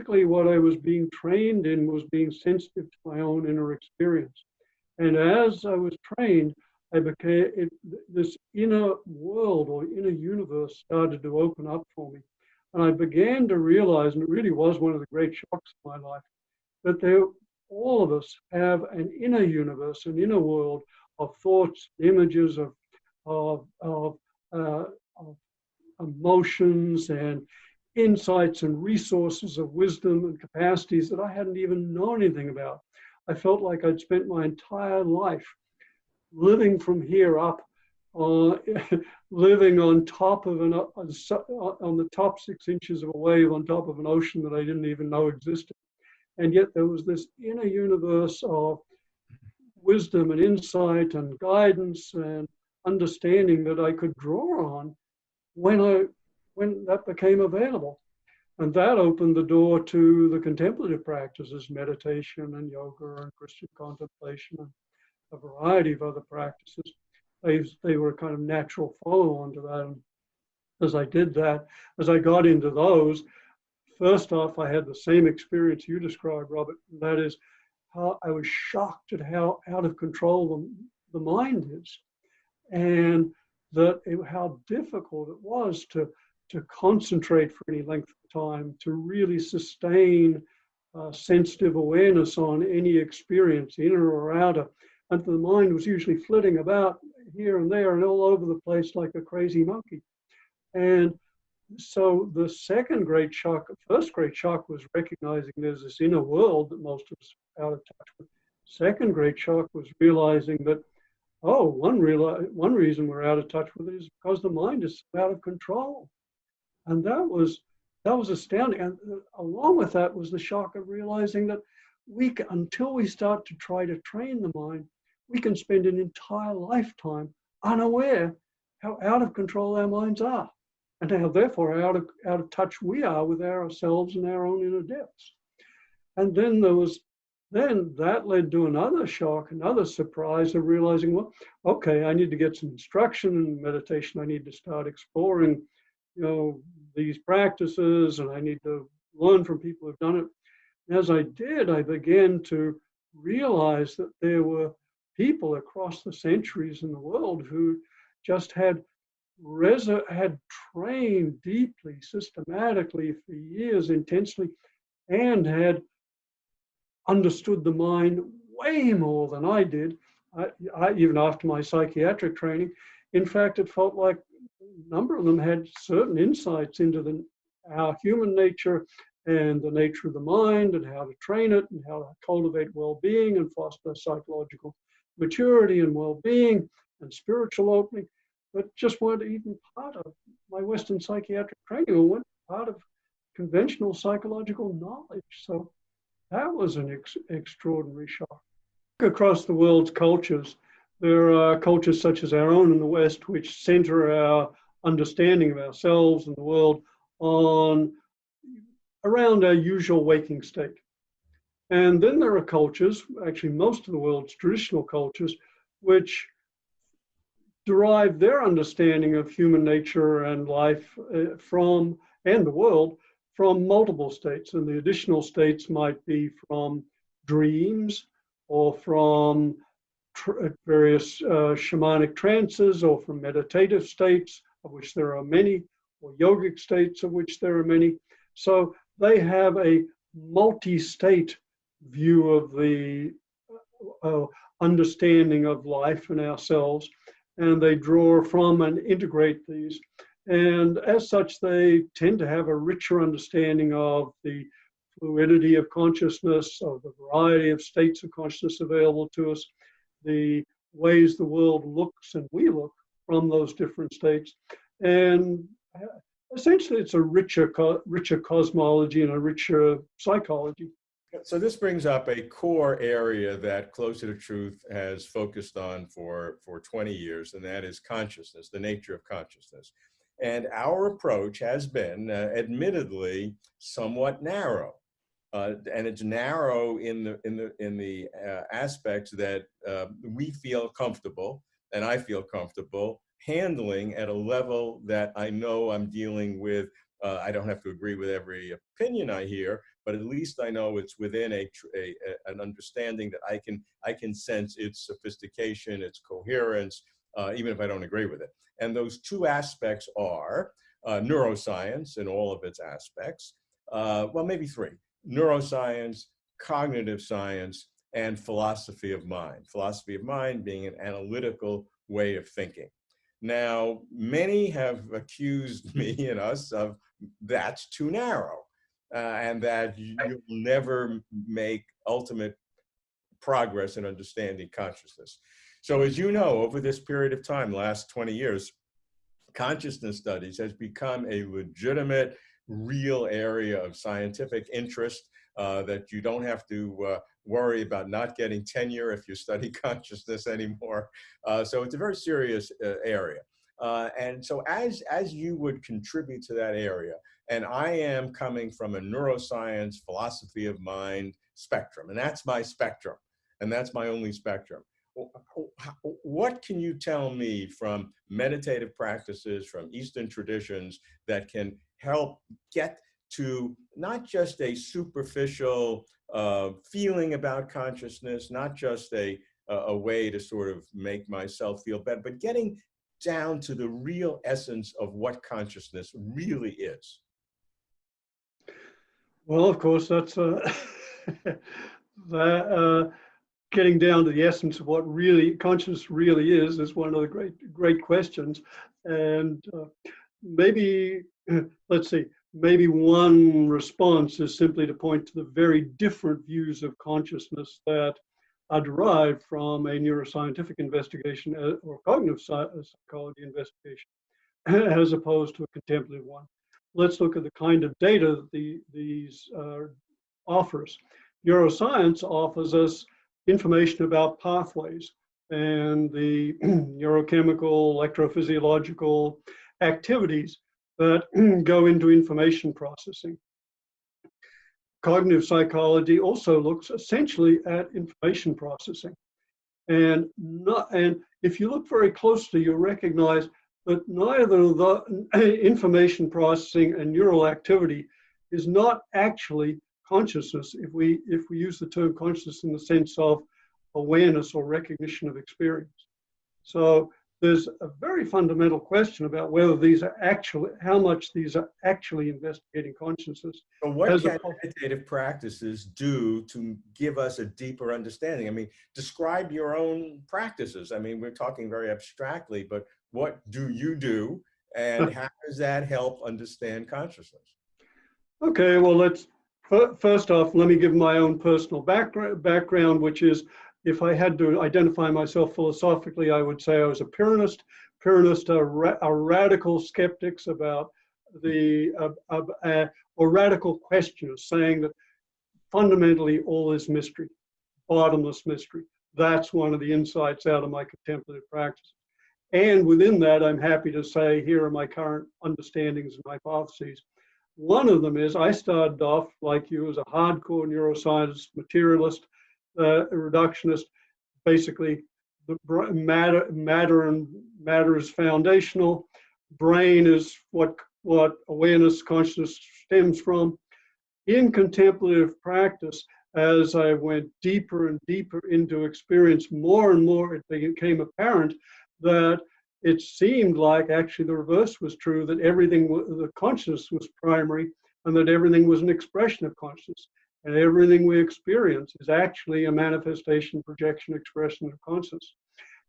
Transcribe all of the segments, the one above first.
basically what I was being trained in was being sensitive to my own inner experience. And as I was trained, I became, this inner world or inner universe started to open up for me. And I began to realize, and it really was one of the great shocks of my life, that all of us have an inner universe, an inner world of thoughts, images, of emotions and insights and resources of wisdom and capacities that I hadn't even known anything about. I felt like I'd spent my entire life living from here up, living on top of on the top 6 inches of a wave on top of an ocean that I didn't even know existed. And yet there was this inner universe of wisdom and insight and guidance and understanding that I could draw on when that became available. And that opened the door to the contemplative practices, meditation and yoga and Christian contemplation and a variety of other practices. They were a kind of natural follow-on to that. And as I did that, as I got into those, first off, I had the same experience you described, Robert. That is, how I was shocked at how out of control the mind is, and how difficult it was to concentrate for any length of time, to really sustain sensitive awareness on any experience, inner or outer. And the mind was usually flitting about here and there and all over the place like a crazy monkey. And so the second great shock, first great shock was recognizing there's this inner world that most of us are out of touch with. Second great shock was realizing that, oh, one reason we're out of touch with it is because the mind is out of control. And that was astounding. And along with that was the shock of realizing that until we start to try to train the mind, we can spend an entire lifetime unaware how out of control our minds are, and how therefore out of touch we are with ourselves and our own inner depths. And then that led to another shock, another surprise of realizing, well, okay, I need to get some instruction in meditation. I need to start exploring, these practices, and I need to learn from people who've done it. As I did, I began to realize that there were people across the centuries in the world who just had trained deeply, systematically for years, intensely, and had understood the mind way more than I did, even after my psychiatric training. In fact, it felt like a number of them had certain insights into our human nature and the nature of the mind and how to train it and how to cultivate well-being and foster psychological maturity and well-being and spiritual opening, but just weren't even part of my Western psychiatric training or weren't part of conventional psychological knowledge. So that was an extraordinary shock. Across the world's cultures, there are cultures such as our own in the West, which center our understanding of ourselves and the world around our usual waking state. And then there are cultures, actually most of the world's traditional cultures, which derive their understanding of human nature and life and the world from multiple states. And the additional states might be from dreams or from various shamanic trances or from meditative states, of which there are many, or yogic states, of which there are many. So they have a multi-state view of the understanding of life and ourselves, and they draw from and integrate these. And as such, they tend to have a richer understanding of the fluidity of consciousness, of the variety of states of consciousness available to us, the ways the world looks and we look from those different states. And essentially, it's a richer cosmology and a richer psychology. So this brings up a core area that Closer to Truth has focused on for 20 years, and that is consciousness, the nature of consciousness. And our approach has been, admittedly, somewhat narrow. And it's narrow in the aspects that we feel comfortable, and I feel comfortable handling at a level that I know I'm dealing with I don't have to agree with every opinion I hear, but at least I know it's within an understanding that I can sense its sophistication, its coherence, even if I don't agree with it. And those two aspects are neuroscience in all of its aspects, well, maybe three: neuroscience, cognitive science, and philosophy of mind. Philosophy of mind being an analytical way of thinking. Now, many have accused me and us of that's too narrow, and that you'll never make ultimate progress in understanding consciousness. So as you know, over this period of time, last 20 years, consciousness studies has become a legitimate, real area of scientific interest, that you don't have to worry about not getting tenure if you study consciousness anymore. So it's a very serious area. And so as you would contribute to that area, and I am coming from a neuroscience, philosophy of mind spectrum, and that's my spectrum, and that's my only spectrum. What can you tell me from meditative practices, from Eastern traditions, that can help get to not just a superficial feeling about consciousness, not just a way to sort of make myself feel better, but getting down to the real essence of what consciousness really is? Well, of course, that's getting down to the essence of what really consciousness really is one of the great questions. And maybe, let's see, maybe one response is simply to point to the very different views of consciousness that are derived from a neuroscientific investigation or cognitive psychology investigation, as opposed to a contemplative one. Let's look at the kind of data that these offers. Neuroscience offers us information about pathways and the neurochemical, electrophysiological activities that go into information processing. Cognitive psychology also looks essentially at information processing. And if you look very closely, you'll recognize that neither the information processing and neural activity is not actually consciousness, if we use the term consciousness in the sense of awareness or recognition of experience. So there's a very fundamental question about whether these are actually, how much these are actually investigating consciousness. So what can meditative practices do to give us a deeper understanding? I mean, describe your own practices. I mean, we're talking very abstractly, but what do you do, and how does that help understand consciousness? Okay, well, let's first off, let me give my own personal background, which is, if I had to identify myself philosophically, I would say I was a Pyrrhonist. Pyrrhonists are radical skeptics about or radical questioners, saying that fundamentally all is mystery, bottomless mystery. That's one of the insights out of my contemplative practice. And within that, I'm happy to say, here are my current understandings and hypotheses. One of them is I started off, like you, as a hardcore neuroscientist, materialist, reductionist. Basically, the matter is foundational. Brain is what awareness, consciousness stems from. In contemplative practice, as I went deeper and deeper into experience, more and more it became apparent that it seemed like actually the reverse was true, that everything, the consciousness was primary, and that everything was an expression of consciousness. And everything we experience is actually a manifestation, projection, expression of consciousness.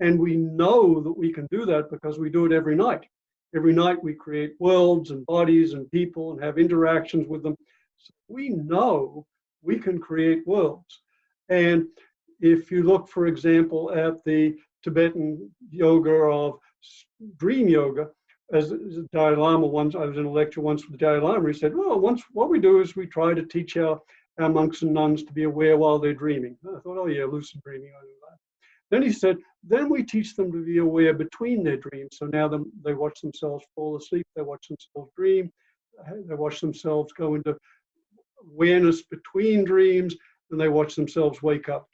And we know that we can do that because we do it every night. Every night we create worlds and bodies and people and have interactions with them. So we know we can create worlds. And if you look, for example, at the Tibetan yoga of dream yoga, as the Dalai Lama once, I was in a lecture once with the Dalai Lama, he said, well, what we do is we try to teach our monks and nuns to be aware while they're dreaming. And I thought, oh yeah, lucid dreaming, I know that. Then he said, then we teach them to be aware between their dreams. So now they watch themselves fall asleep, they watch themselves dream, they watch themselves go into awareness between dreams, and they watch themselves wake up.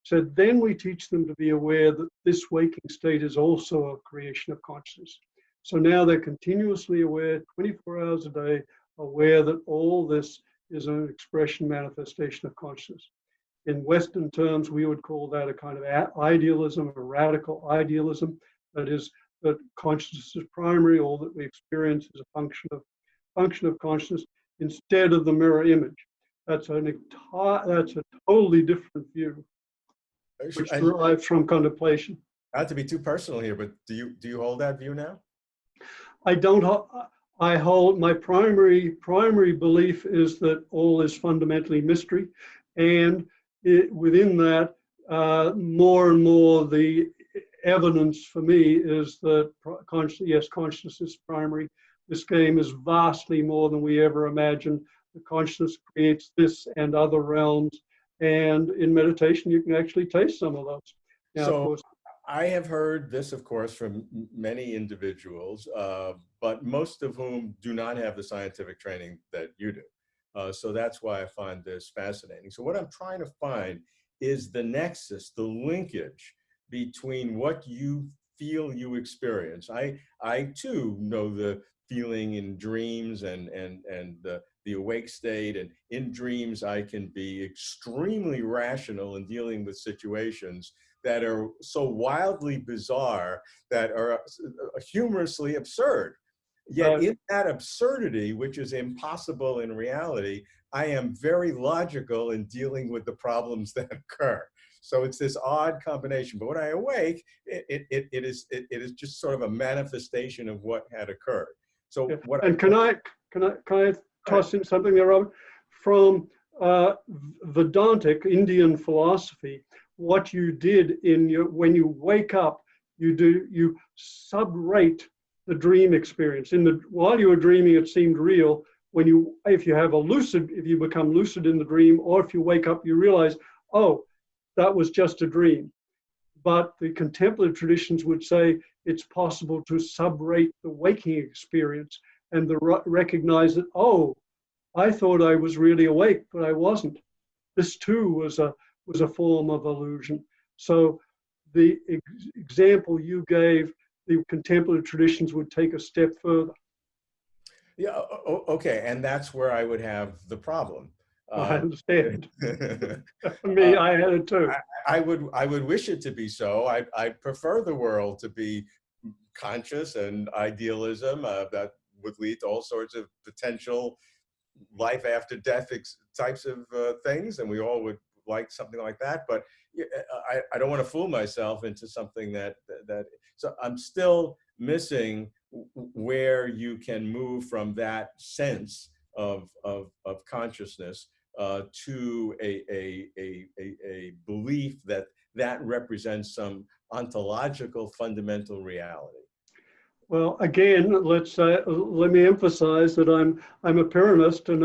So then we teach them to be aware that this waking state is also a creation of consciousness. So now they're continuously aware 24 hours a day aware that all this is an expression, manifestation of consciousness. In Western terms, we would call that a kind of idealism, a radical idealism. That is, that consciousness is primary, all that we experience is a function of consciousness instead of the mirror image. That's a totally different view, which derives from contemplation. Not to be too personal here, but do you hold that view now? I don't. I hold my primary belief is that all is fundamentally mystery, and within that, more and more the evidence for me is that consciousness is primary. This game is vastly more than we ever imagined. The consciousness creates this and other realms, and in meditation you can actually taste some of those. Now, so, of course, I have heard this, of course, from many individuals, but most of whom do not have the scientific training that you do. So that's why I find this fascinating. So what I'm trying to find is the nexus, the linkage between what you feel you experience. I too know the feeling in dreams and the awake state, and in dreams I can be extremely rational in dealing with situations that are so wildly bizarre that are humorously absurd. Yet in that absurdity, which is impossible in reality, I am very logical in dealing with the problems that occur. So it's this odd combination. But when I awake, it is just sort of a manifestation of what had occurred. So what? And can I toss in something there, Robert? From Vedantic Indian philosophy, what you did when you wake up, you subrate the dream experience. While you were dreaming, it seemed real. If you become lucid in the dream, or if you wake up, you realize, oh, that was just a dream. But the contemplative traditions would say it's possible to subrate the waking experience and recognize that, oh, I thought I was really awake, but I wasn't. This too was a form of illusion. So the example you gave, the contemplative traditions would take a step further. Yeah, okay, and that's where I would have the problem. I understand. Me, I had it too. I would wish it to be so. I prefer the world to be conscious, and idealism that would lead to all sorts of potential life after death types of things, and we all would like something like that. But I don't want to fool myself into something that so I'm still missing where you can move from that sense of consciousness to a belief that represents some ontological fundamental reality. Well, again, let me emphasize that I'm a Pyrrhonist, and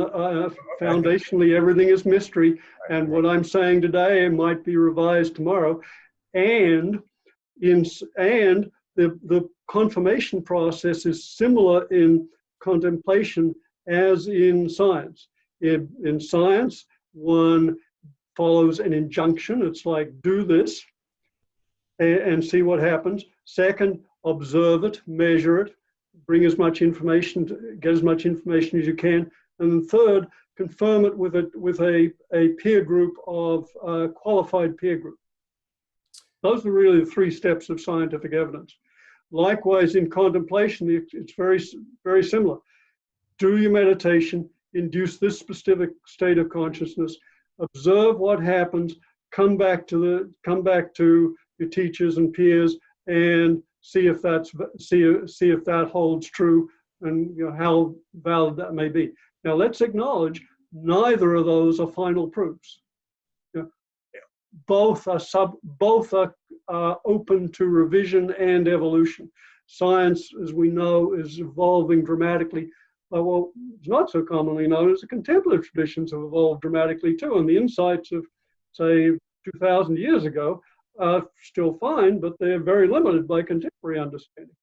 foundationally everything is mystery. And what I'm saying today might be revised tomorrow. And the confirmation process is similar in contemplation as in science. In science, one follows an injunction. It's like, do this and see what happens. Second, observe it, measure it, bring as much information, get as much information as you can. And then third, confirm it with a peer group of qualified peer group. Those are really the three steps of scientific evidence. Likewise, in contemplation, it's very, very similar. Do your meditation, induce this specific state of consciousness, observe what happens, come back to your teachers and peers, and see if that holds true, and how valid that may be. Now let's acknowledge neither of those are final proofs. Both are open to revision and evolution. Science, as we know, is evolving dramatically. But what is not so commonly known is the contemplative traditions have evolved dramatically too, and the insights of, say, 2,000 years ago are still fine, but they're very limited by contemporary understanding.